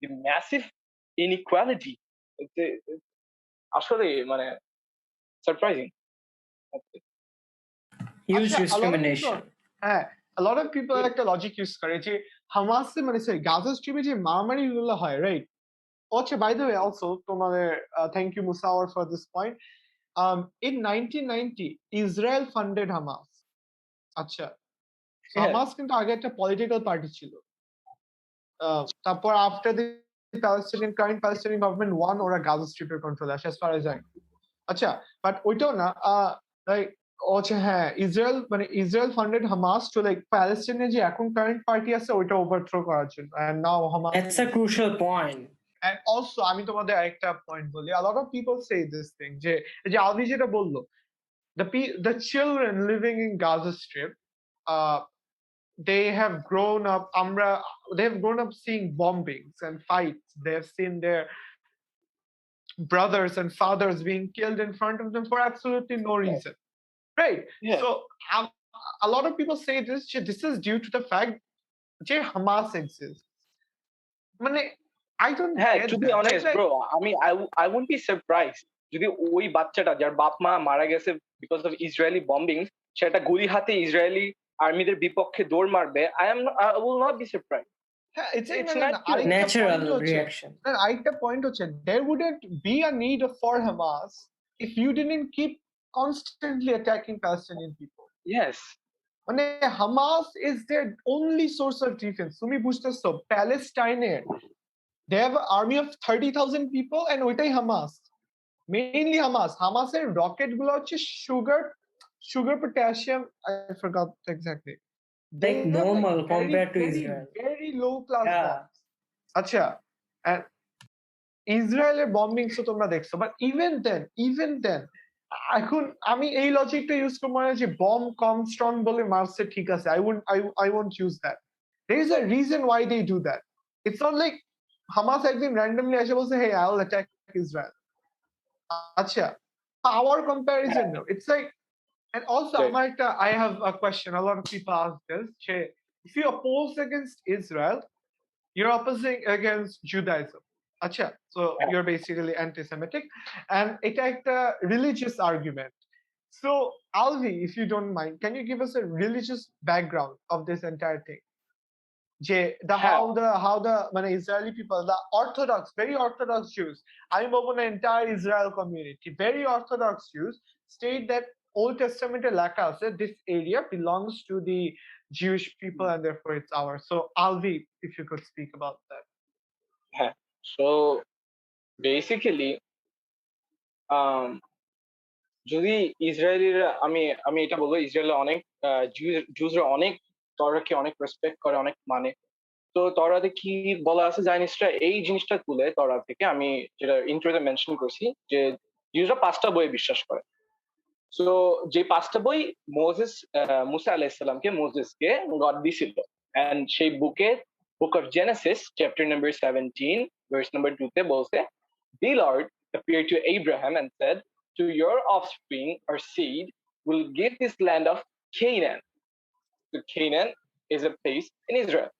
the massive inequality, আসলে মানে surprising. Huge discrimination. হ্যাঁ, a lot of people একটা logic use করে যে হামাসে মানে sorry Gaza স্ট্রিপে যে মারামারি গুলো হয়, right? Okay, by the way, also, thank you, Musawar, for this point. In 1990, Israel funded Hamas. Acha. So Hamas কিন্তু আগে একটা political party ছিল। তারপর after the current Palestinian government won, ওরা Gaza Strip এর control আসে, as far as I know. আচ্ছা, but ওইটাও না, like, হ্যাঁ, Israel funded Hamas to like Palestinian যে এখন current party আছে ওইটা overthrow করার জন্য, and now Hamas. That's a crucial point. And also আমি তোমাদের আরেকটা পয়েন্ট বলি, a lot of people say this thing যে আলভি যেটা বললো, the children living in Gaza Strip, they have grown up seeing bombings and fights. They have seen their brothers and fathers being killed in front of them for absolutely no reason, right? So a lot of people say this is due to the fact that Hamas exists. মানে I don't to be honest, bro, I wouldn't be surprised যদি ওই বাচ্চাটা যার বাপ মা মারা গেছে because of Israeli bombings, সেটা গুলি হাতে ইসরায়েলি আর্মিদের বিপক্ষে দৌড় মারবে, I will not be surprised. It's not natural reaction. আরেকটা পয়েন্ট হচ্ছে, there wouldn't be a need for Hamas if you didn't keep constantly attacking Palestinian people. Yes. মানে Hamas is their only source of defense. তুমি বুঝতেছো, প্যালেস্টাইনের they have an army of 30,000 people, and ওইটাই Hamas, mainly Hamasের rocket গুলো হচ্ছে sugar potassium, I forgot exactly, like normal compared to Israel, very low class bombs. আচ্ছা, and ইসরায়েলের bombing তো তোমরা দেখছো, but even then এখন আমি এই লজিকটা ইউজ করব না যে বম কম স্ট্রং বলে মারছে, ঠিক আছে, I won't use that. There is a reason why they do that. It's not like Hamas একদিন randomly এসে বলছে, hey, I'll attack Israel. আচ্ছা, power comparison, no. It's like, and also I have a question, a lot of people ask this, if you oppose against Israel, you're opposing against Judaism. Acha, so you're basically anti-Semitic, and it's like a religious argument. So Alvi, if you don't mind, can you give us a religious background of this entire thing? How the Israeli people, the very orthodox Jews, I'm over the entire Israel community, very orthodox Jews state that Old Testament লেখা আছে this area belongs to the Jewish people and therefore it's ours. So Alvi, if you could speak about that. So basically যদি ইসরায়েলিরা, আমি এটা বলবো, ইসরায়েলে অনেক জুসরা অনেক তরাকে অনেক রেসপেক্ট করে, অনেক মানে। তো তরাতে কি বলা আছে জাইনিস্টরা এই জিনিসটা তুলে তরা থেকে আমি যেটা ইন্ট্রোতে মেনশন করছি যে জিউসরা 5টা বইয়ে বিশ্বাস করে। সো যে 5টা বই মুসা আলাইহিসসালামকে মোজেসকে গড দিছিল, এন্ড সেই book of Genesis chapter number 17 verse number 2 তে বলছে, the Lord appeared to Abraham and said, to your offspring or seed will give this land of Canaan. So Canaan is a place in Israel,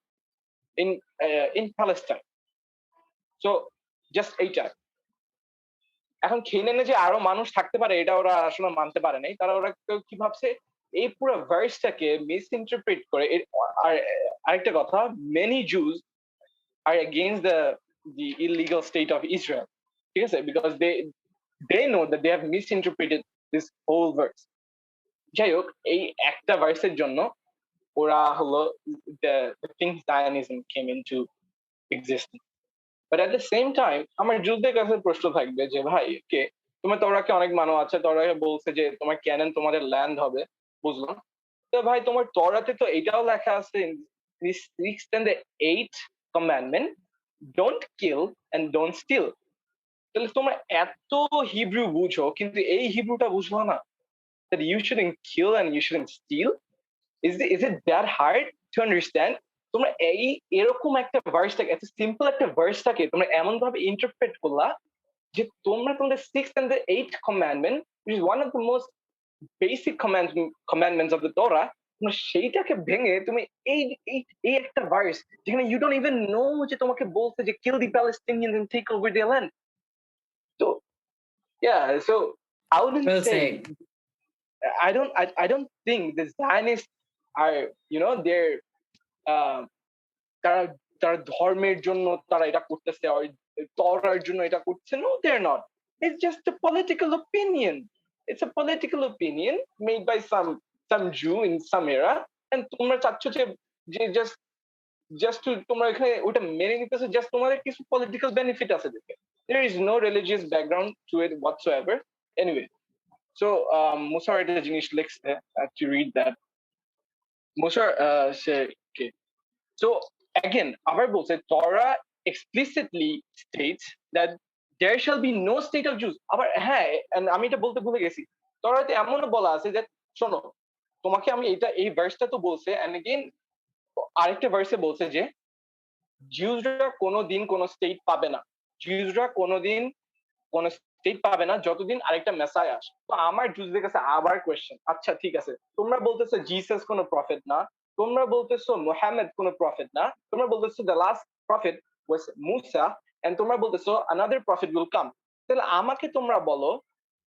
in Palestine. So just এইটা। এখন খেনানে যে আরো মানুষ থাকতে পারে এটা ওরা আসলে মানতে পারে নাই, তারা ওরা কি ভাবছে এই পুরো ভার্সটাকে মিস ইন্টারপ্রিট করে। আর আরেকটা কথা, many Jews are against the illegal state of Israel, ঠিক আছে, because they know that they have misinterpreted this whole verse. যাই হোক, এই একটা ভার্সের জন্য ওরা হলো the thing Zionism came into existence. But at the same time আমার যুদ্ধের কাছে প্রশ্ন থাকবে যে ভাই কে তোমরাকে অনেক মানো আছে, তোরাকে বলছে যে তোমার ক্যানন তোমাদের ল্যান্ড হবে, বুঝলাম। তো ভাই তোমার তরাতে তো এটাও লেখা আছে, the 6th and the 8th commandment, don't kill and don't steal. তাহলে তোমরা এত হিব্রু বুঝো কিন্তু এই হিব্রুটা বুঝলো না, that you shouldn't kill and you shouldn't steal. Is it that hard to understand? তোমরা এরকম একটা ভার্সটাকে, এত সিম্পল একটা ভার্সটাকে তোমরা এমন ভাবে ইন্টারপ্রেট করলা যে তোমরা তোমাদের 6th and the 8th commandment, which is one of the most basic commandments of the Torah, তোমরা সেইটাকে ভেঙে তুমি এই একটা ভার্স যেখানে you don't even know যে তোমাকে বলছে যে kill the Palestinians and take over their land. So yeah, so I wouldn't say I don't think the Zionists are, they're তারা ধর্মের জন্য তারা এটা করতেছে, তরার জন্য এটা করছে। No, they're not. It's just a political opinion. It's a political opinion made by some Jew in some era, and তোমরা চাচ্ছ যে just to তোমরা এখানে ওটা মেনে নিতেছো জাস্ট তোমাদের কিছু পলিটিক্যাল বেনিফিট আছে দেখে। There is no religious background to it whatsoever. Anyway, so Musar একটা জিনিস লিখছে, I have to read that. Musar okay. So again, আবার বলছে Torah explicitly states that there shall be no state of Jews. আবার হ্যাঁ, আমি এটা বলতে ভুলে গেছি, তরাতে এমনও বলা আছে যে শোনো তোমাকে আমি এই ভার্সটা তো বলছে, and again আরেকটা ভার্সে বলছে যে জিউসরা কোনোদিন কোনো স্টেট পাবে না, জিউসরা কোনোদিন কোনো স্টেট পাবে না যতদিন আরেকটা মেসায় আসে। তো আমার জুজদের কাছে আবার কোয়েশ্চেন, আচ্ছা ঠিক আছে, তোমরা বলতেছো জিসাস কোনো প্রফেট না, তোমরা বলতেছো মুহাম্মদ কোনো প্রফেট না, তোমরা বলতেছো the last prophet was Musa, and তোমরা বলতেছো another prophet will come. তাহলে আমাকে তোমরা বলো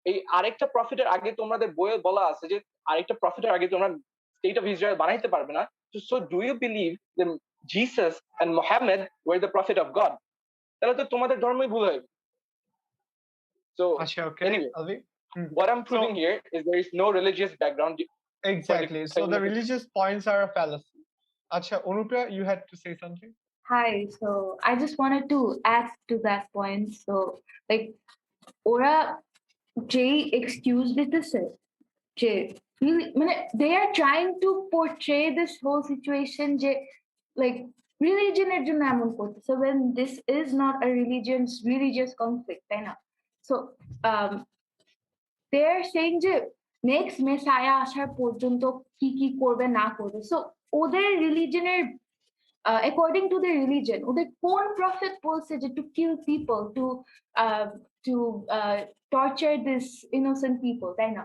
এই আরেকটা প্রফেটের আগে তোমাদের বইয়ে বলা আছে যে আরেকটা প্রফেটের আগে তোমরা স্টেট অফ ইসরায়েল বানাইতে পারবে না। So do you believe that Jesus and Muhammad were the prophet of God? তাহলে তো তোমাদের ধর্মই ভুল হয়ে। So anyway, what I'm proving here is there is no religious background. Exactly. So the religious points are a fallacy. Acha, Anupriya, you had to say something. Hi. So I just wanted to add to that point. So like, ora Jay excused it to say, Jay, really, they are trying to portray this whole situation, Jay, like religion er jonno emon korte. So when this is not a religious conflict, I know. So they are saying যে next messiah আসার পর্যন্ত কি করবে না করবে। So ওদের রিলিজনের according to their religion ওদের কোন prophet বলছে যে to kill people, to torture this innocent people, তাই না?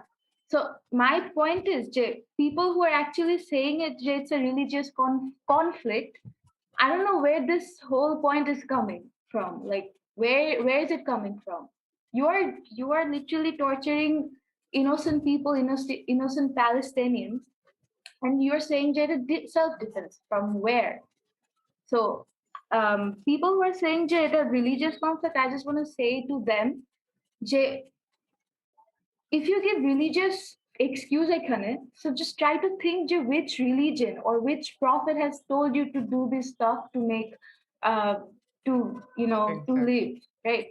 So my point is যে people who are actually saying it যে it's a religious conflict, I don't know where this whole point is coming from. Like where is it coming from? You are literally torturing innocent people, innocent Palestinians, and you're saying that it's self-defense. From where? So people who are saying that it's a religious conflict, I just want to say to them, if you give religious excuse ekhane, so just try to think which religion or which prophet has told you to do this stuff to make to live, right?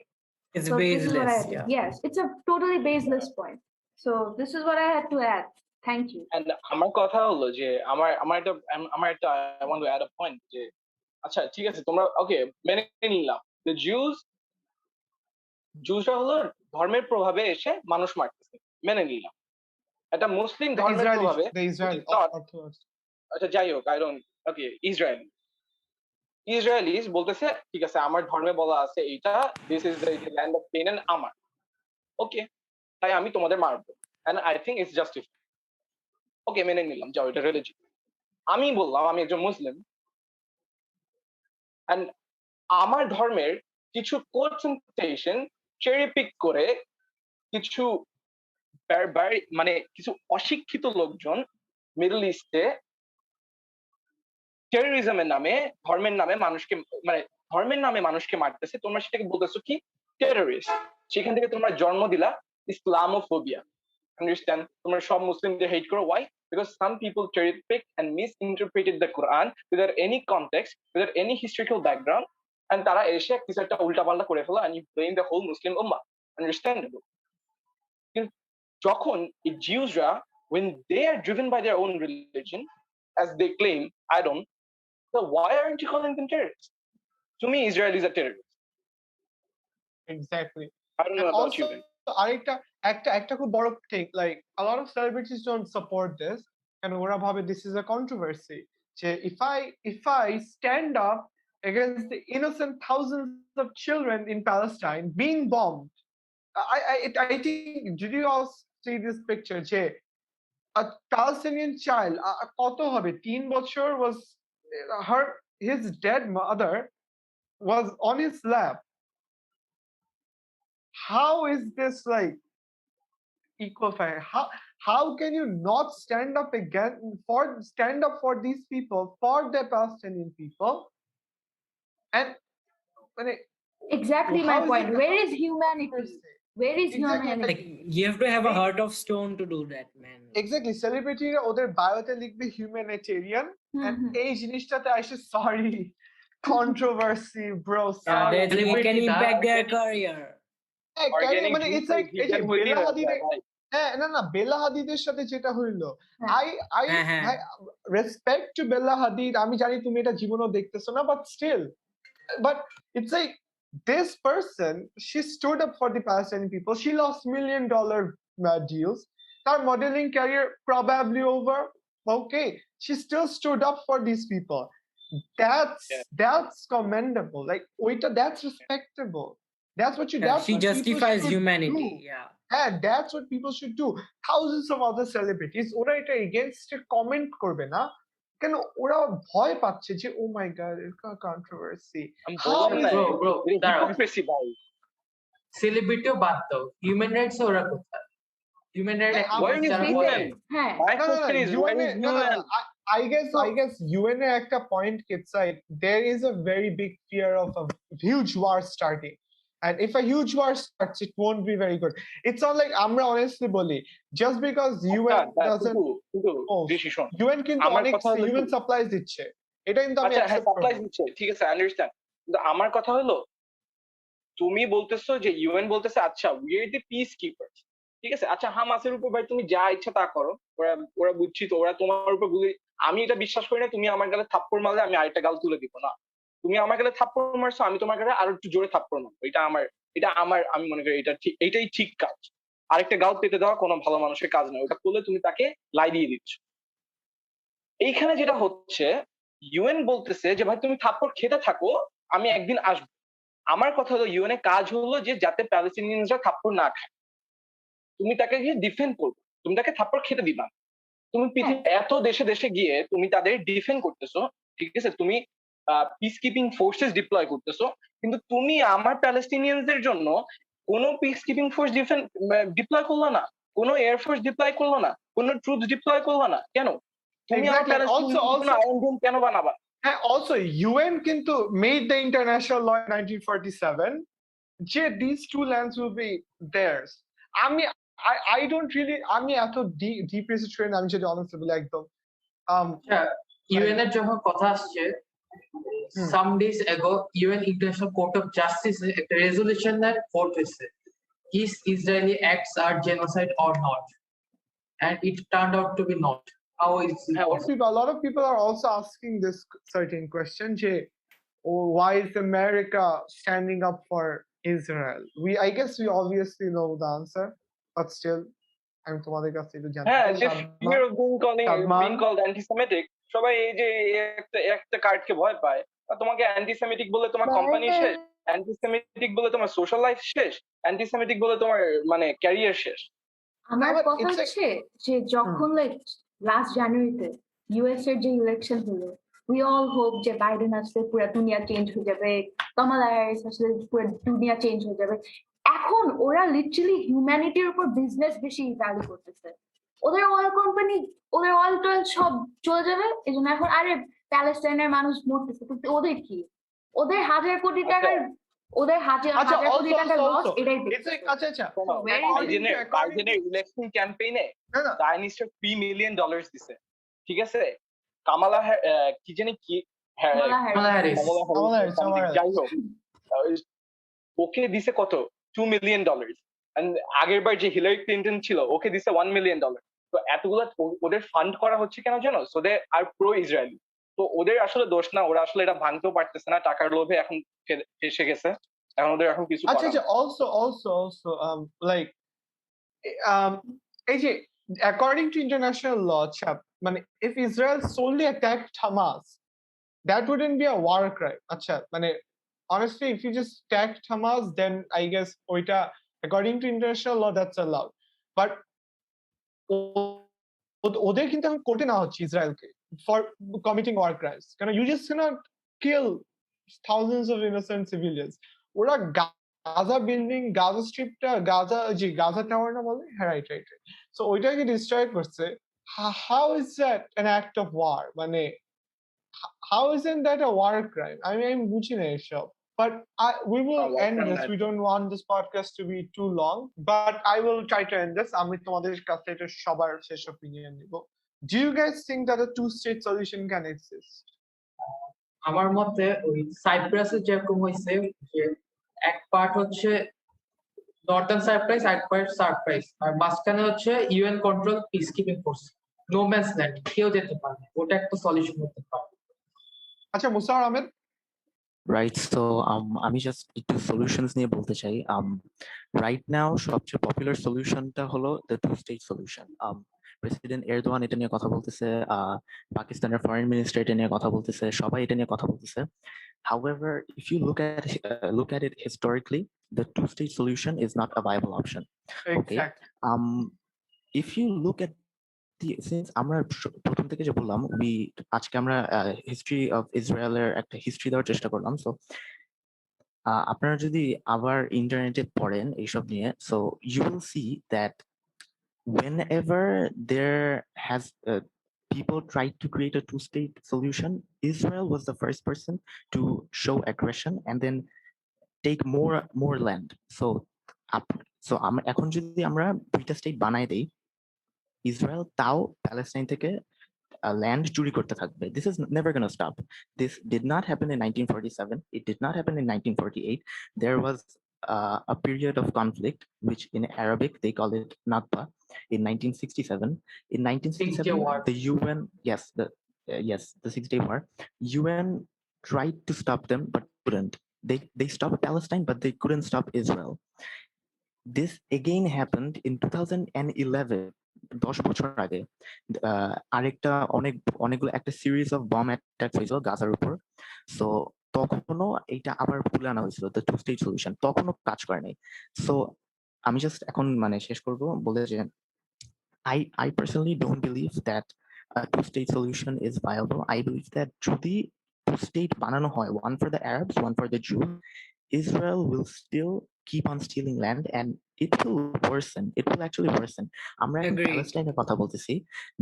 It's so baseless. This is what yes, it's a totally baseless point. So this is what I had to add. Thank you. And আমার কথা হলো যে আমার একটা I want to add a point যে আচ্ছা ঠিক আছে তোমরা ওকে মেনে নিলাম দ্য জুসরা হলো ধর্মের প্রভাবে এসে মানুষ মারতেছে মেনে নিলাম এটা মুসলিম The ধর্মের Israeli, প্রভাবে the Israeli Orthodox. আচ্ছা যাই হোক আই ডোন্ট ওকে ইসরায়েলিস বলতেছে ঠিক আছে আমার ধর্মে বলা আছে এইটা this is the land of Canaan আমার ওকে তাই আমি তোমাদের মারবো and I think it's justified okay মেনে নিলাম যাও এটা রিলিজিয়ন আমি বললাম আমি একজন মুসলিম এন্ড আমার ধর্মের কিছু কনসেন্ট্রেশন চেরি পিক করে কিছু মানে কিছু অশিক্ষিত লোকজন মিডল ইস্টে টেরোরিজমের নামে ধর্মের নামে মানুষকে মানে ধর্মের নামে মানুষকে মারতেছে তোমরা সেটাকে বলতেছো কি টেরোরিস্ট সেখান থেকে তোমরা জন্ম দিলা ইসলামোফোবিয়া আন্ডারস্ট্যান্ড তোমরা সব মুসলিমদের হেট করো Y because some people cherry pick and misinterpreted the Quran without any context without any historical background and তারা এসে কিছু একটা উল্টাপাল্টা করে ফেলা and you blame the whole Muslim ummah understandable কিন্তু যখন এই জিউসরা when they are driven by their own religion as they claim I don't so why aren't you calling them terrorists to me Israel is a terrorist Exactly. I don't know And about also, you man. একটা খুব বড় thing like a lot of celebrities don't support this and ওরা ভাবে this is a controversy যে if I stand up against the innocent thousands of children in Palestine being bombed I think did you all see this picture যে a Palestinian child কত হবে 3 বছর was his dead mother was on his lap. How is this like equal fire? How can you not stand up for these people, for the Palestinian people? And when exactly my point. Where is humanity? Where is humanity? Like, you have to have a heart of stone to do that, man. Exactly. Celebrity ওদের বায়োতে লিখবে humanitarian and এই জিনিসটাতে I should sorry controversy bro sorry. It can impact their career. মানে it's like এই যে বেলা হাদিদের না বেলা হাদিদের সাথে যেটা হইলো I respect to বেলা হাদিদ আমি জানি তুমি এটা জীবনেও দেখতেছো না but it's like this person she stood up for the Palestinian people she lost $1 million deals her modeling career probably over okay she still stood up for these people that's commendable like that's respectable that's what she justifies humanity yeah that's what people should do thousands of other celebrities ওরা এটা against comment করবে না কেন ওরা ভয় পাচ্ছে যে oh my god it's a controversy bro hypocrisy ভাই সেলিব্রিটিও বাদ দাও হিউম্যান রাইটস ওরা কোথায় human rights I guess UN একটা point it's like there is a very big fear of a huge war starting and if a huge war starts it won't be very good it's not like আমরা honestly বলি just because UN doesn't UN কিন্তু অনেক human supplies দিচ্ছে এটা কিন্তু আমি supplies দিচ্ছে ঠিক আছে আন্ডারস্ট্যান্ড কিন্তু আমার কথা হলো তুমি বলতেছো যে ইউএন বলতেছে আচ্ছা we are the piece keepers ঠিক আছে আচ্ছা হামাসের উপর ভাই তুমি যা ইচ্ছা তা করো ওরা বুঝছি তো ওরা তোমার উপর গুলি আমি এটা বিশ্বাস করি না তুমি আমার গালে থাপ্পড় মারলে আমি আরেকটা গাল তুলে দিব না তুমি আমার গালে থাপ্পড় মারছো আমি তোমার গালে আরো একটু জোরে থাপ্পড় মারবো এটা আমার আমি মনে করি এইটাই ঠিক কাজ আরেকটা গাল পেতে দেওয়া কোনো ভালো মানুষের কাজ নয় ওটা করলে তুমি তাকে লাই দিয়ে দিচ্ছ এইখানে যেটা হচ্ছে ইউএন বলতেছে যে ভাই তুমি থাপ্পড় খেতে থাকো আমি একদিন আসবো আমার কথা হলো ইউএন এর কাজ হলো যে যাতে প্যালেস্টিনিয়ানরা থাপ্পড় না খায় তুমি তাকে গিয়ে ডিফেন্ড করবে তুমি তাকে থাপ্পড় খেতে দিবা তুমি পৃথিবীর এত দেশে দেশে গিয়ে তুমি তাদের ডিফেন্ড করতেছো ঠিক আছে তুমি পিস কিপিং ফোর্সেস ডিপ্লয় করতেছো কিন্তু তুমি আমার প্যালেস্টিনিয়ানদের জন্য কোনো পিস কিপিং ফোর্স ডিপ্লয় করলো না কোনো এয়ার ফোর্স ডিপ্লয় করলো না কোনো ট্রুপস ডিপ্লয় করলো না কেন তুমি আমার প্যালেস্টিনিয়ানদের আয়রন ডোম কেন বানাবা also UN কিন্তু made the international law in 1947 যে these two lands will be theirs I don't really আমি এত deep research করি না আমি যদি honestly বলি একদম UN এর যখন কথা আসছে some days ago UN International Court of Justice একটা রেজুলেশন এর ভোট হয়েছে is Israeli acts are genocide or not and it turned out to be not how is a lot of people are also asking this certain question যে why is America standing up for Israel? I guess we obviously know the answer, but still, I'm তোমাদের কাছে একটু জানতে হ্যাঁ, চাই। যে Sadman, fear of being Sadman, called anti-Semitic, সবাই এই যে একটা কার্ডকে ভয় পায়। আর তোমাকে anti-Semitic বলে তোমার কোম্পানি শেষ, anti-Semitic বলে তোমার সোশ্যাল লাইফ শেষ, anti-Semitic বলে তোমার মানে ক্যারিয়ার শেষ। আমার but কথা it's হচ্ছে যে যখন লাইক লাস্ট জানুয়ারিতে ইউএস এর যে ইলেকশন হলো, উই অল হোপ যে বাইডেন আসলে পুরো দুনিয়া চেঞ্জ হয়ে যাবে, কামালা হ্যারিস আসলে পুরো দুনিয়া চেঞ্জ হয়ে যাবে। এখন ওরা লিটারালি হিউম্যানিটির উপর বিজনেস বেশি ভ্যালু করতেছে। ওদের অয়েল কোম্পানি, ওদের অয়েল টয়েল সব চলে যাবে, এই জন্য এখন আরে প্যালেস্টাইনের মানুষ মরতেছে, কিন্তু ওদের কি? ওদের হাজার কোটি টাকার, ওদের হাজার আচ্ছা, হাজার কোটি also, টাকার লস, also, এটাই it's দেখতেছে। like, আচ্ছা, So where is it? বাইডেনের ইলেকশন ক্যাম্পেইনে না, জায়নিস্টার $3 million দিছে, ঠিক আছে? কামালা কি জানি কি কামালা হ্যারিস। Kamala Harris. যাই হোক, ওকে দিছে কত $2 million, and আগের বার যে হিলারি ক্লিনটন ছিল ওকে দিছে $1 million। তো এতগুলো ওদের ফান্ড করা হচ্ছে কেন জানো? So they are pro Israeli. তো ওদের আসলে দোষ না, ওরা আসলে এটা ভাঙতেও পারতেছে না, টাকার লোভে এখন ফেসে গেছে, এখন ওদের এখন কিছু করার আচ্ছা, নেই। also, like, এই যে according to international law, মানে if Israel solely attacked Hamas, that wouldn't be a war crime. আচ্ছা, মানে honestly, if you just attacked Hamas, then I guess ওইটা according to international law that's allowed. But ওদের কিন্তু এখন কোর্টে নেওয়া হচ্ছে ইসরায়েলকে for committing war crimes. কারণ you just cannot kill thousands of innocent civilians. ওরা গাজা বিল্ডিং, গাজা স্ট্রিপটা, গাজা টাওয়ার না বলে, হ্যাঁ, রাইট, সো ওইটাকে ডিস্ট্রয় করছে। how is that an act of war? মানে how isn't that a war crime? I mean, I'm বুঝি না এসব। But we will end this. We don't want this podcast to be too long, but I will try to end this. আমি তোমাদের কাছে এটা সবার শেষ opinion নিব। Do you guys think that a two-state solution can exist? আমার মতে ওই সাইপ্রাসে যেরকম হয়েছে যে এক পার্ট হচ্ছে নর্দার্ন সাইপ্রাস, এক পার্ট সারপ্রাইজ, আর মাঝখানে হচ্ছে UN control peace keeping force, no man's land, কেউ যেতে পারে, ওটা একটা সলিউশন হতে পারে। আচ্ছা, মুসার আহমেদ। Right, so আমি জাস্ট একটু সলিউশনস নিয়ে বলতে চাই। রাইট নাও সবচেয়ে পপুলার সলিউশনটা হলো the two state solution. President Erdogan এটা নিয়ে কথা বলতেছে, পাকিস্তানের ফরেন মিনিস্টার এটা নিয়ে কথা বলতেছে, সবাই এটা নিয়ে কথা বলতেছে। However, if you look at it historically, the two-state solution is not a viable option. Okay. If you look at since আমরা প্রথম থেকে যে বললাম, আজকে আমরা হিস্ট্রি অফ ইসরায়েলের একটা হিস্ট্রি দেওয়ার চেষ্টা করলাম। সো আপনারা যদি আবার ইন্টারনেটে পড়েন এইসব নিয়ে, so you will see that whenever there has people tried to create a two-state solution, Israel was the first person to show aggression and then take more land. So এখন যদি আমরা দুইটা স্টেট বানাই দেই, ইসরায়েল তাও Palestine থেকে land চুরি করতে থাকবে. This is never going to stop. This did not happen in 1947. It did not happen in 1948. There was a period of conflict, which in Arabic they call it Nakba, in 1967. In 1967, the UN, the 6-Day War, UN tried to stop them but couldn't. They stopped Palestine, but they couldn't stop Israel. This again happened in 2011. 10 বছর আগে আরেকটা অনেকগুলো একটা series of bomb attack হয়েছিল গাজার উপর। So তখনও এইটা আবার তুলে আনা হয়েছিল, দ্য টু স্টেট সলিউশন, তখনও কাজ করে নাই। সো আমি জাস্ট এখন মানে শেষ করব বলে যে I personally don't believe that a two-state solution is viable. I believe that যদি two state বানানো হয়, one for the Arabs, one for the Jews, Israel will still keep on stealing land and it will worsen. It will actually worsen. আমরা Palestine কথা বলতেছি.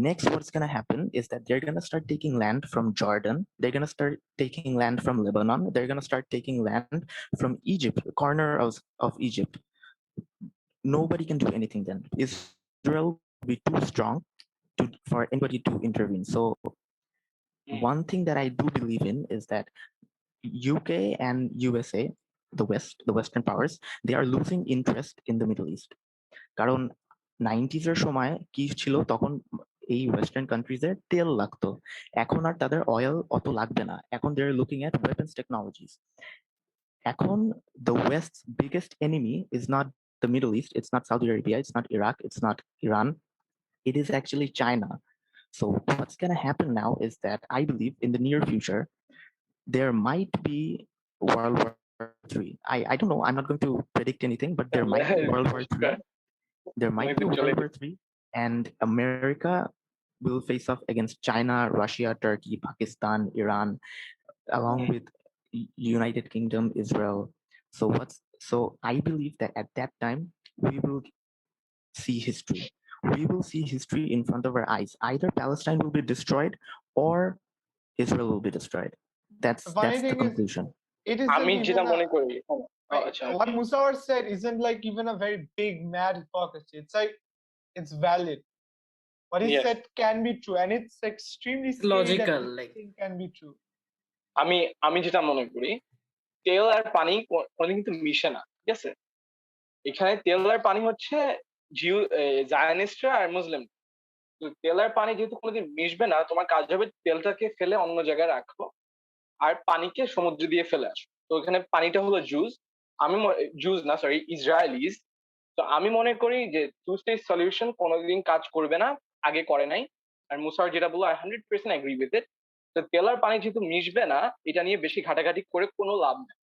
Next, what's going to happen is that they're going to start taking land from Jordan. They're going to start taking land from Lebanon. They're going to start taking land from Egypt, the corner of Egypt. Nobody can do anything then. Israel will be too strong for anybody to intervene. So one thing that I do believe in is that UK and USA, the Western powers, they are losing interest in the Middle East. কারণ 90s এর সময় কি ছিল, তখন এই western কান্ট্রিজে তেল লাগতো, এখন আর তাদের অয়েল অত লাগবে না, এখন they are looking at weapons technologies. এখন the West's biggest enemy is not the Middle East, it's not Saudi Arabia, it's not Iraq, it's not Iran, it is actually China. So what's going to happen now is that I believe in the near future there might be World War III. I don't know, I'm not going to predict anything, but there might be World War III. There might be World War III, and America will face off against China, Russia, Turkey, Pakistan, Iran, along with United Kingdom, Israel. So I believe that at that time we will see history. We will see history in front of our eyes. Either Palestine will be destroyed or Israel will be destroyed. The funny That's the thing is, conclusion. it আমি isn't যেটা even মনে করি what Musawar said isn't like even a very big mad hypocrisy. It's like it's valid. What he Yes. said can be true, and it's extremely It's scary logical, that like thing can be true. আমি যেটা মনে করি, তেল আর পানি কোনোদিন কিন্তু মিশে না, ঠিক আছে? এখানে তেল আর পানি হচ্ছে জায়নিস্টরা আর মুসলিম। তেল আর পানি যেহেতু কোনোদিন মিশবে না, তোমার কাজ হবে তেলটাকে ফেলে অন্য জায়গায় রাখো আর পানিকে সমুদ্র দিয়ে ফেলে আসো। তো এখানে পানিটা হলো জুজ না, সরি, ইসরায়েলিজ। তো আমি মনে করি যে টু স্টেট সলিউশন কোনোদিন কাজ করবে না, আগে করে নাই। আর মুসার যেটা বললো, আই 100% এগ্রি উইথ ইট। তো তেল আর পানি যেহেতু মিশবে না, এটা নিয়ে বেশি ঘাটাঘাটি করে কোনো লাভ নেই।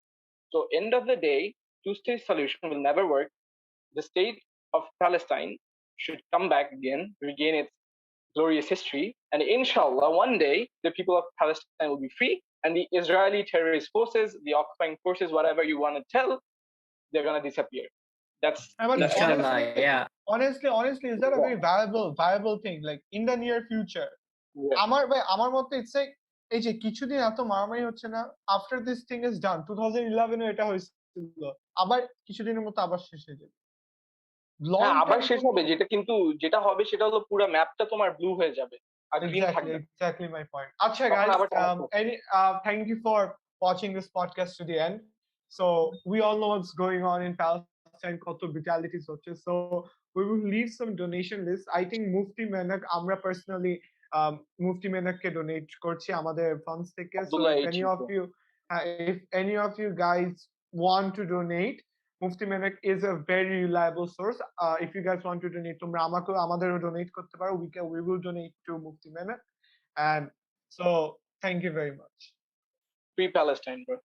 So end of the day, two-state solution will never work. The state of Palestine should come back again, regain its glorious history, and inshallah, one day the people of Palestine will be free, and the Israeli terrorist forces, the occupying forces, whatever you want to tell, they're gonna disappear. That's But inshallah, yeah. honestly, is that a very viable thing? Like in the near future, Yeah. আমার মতে it's like এই যে কিছুদিন এত মারামারি হচ্ছে না, after this thing is done, 2011 এ এটা হয়েছিল, আবার কিছুদিনের মতো আবার শেষ হয়ে যাবে। হ্যাঁ, Long আবার term শেষ হবে, যেটা হবে সেটা হলো পুরো ম্যাপটা তোমার ব্লু হয়ে যাবে আর গ্রিন থাকবে। Exactly my point. Acha তখন guys, আবার thank you for watching this podcast to the end. So we all know what's going on in Palestine, কত brutalities হচ্ছে. So we will leave some donation list. I think Mufti Menak, আমরা personally Mufti Menakকে donate করছি আমাদের funds থেকে. So if any of you guys want to donate, Mufti Menak is a very reliable source. If you guys want to donate, তোমরা আমাদেরও donate করতে পারো. We will donate to Mufti Menak. And so thank you very much. Free Palestine, bro.